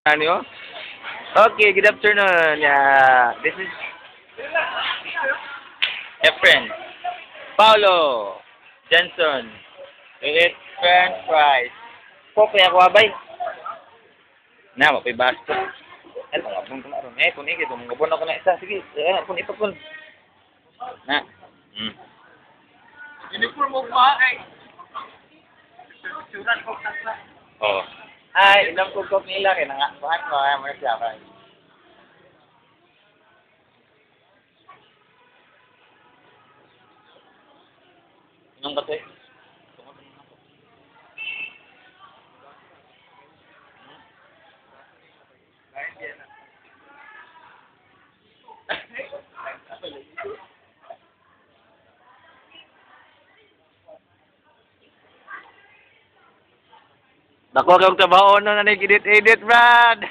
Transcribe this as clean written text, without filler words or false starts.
Ano? Okay, good afternoon. This is Efren, Paulo, Jenson. We eat French fries. Po, kaya ko abay. Na, mapay basto. Ay, pangapon ko na ron. Punigid. Mungabon ako na isa. Sige, ipapun. Na. Uniform mo ba? Ay. Surat ko kasla. Oh. Ay, ilang kukok nila. Kaya nga, bakit mo siya ba? Inong kasi? Dako kang trabaho na nagidit-edit, Brad.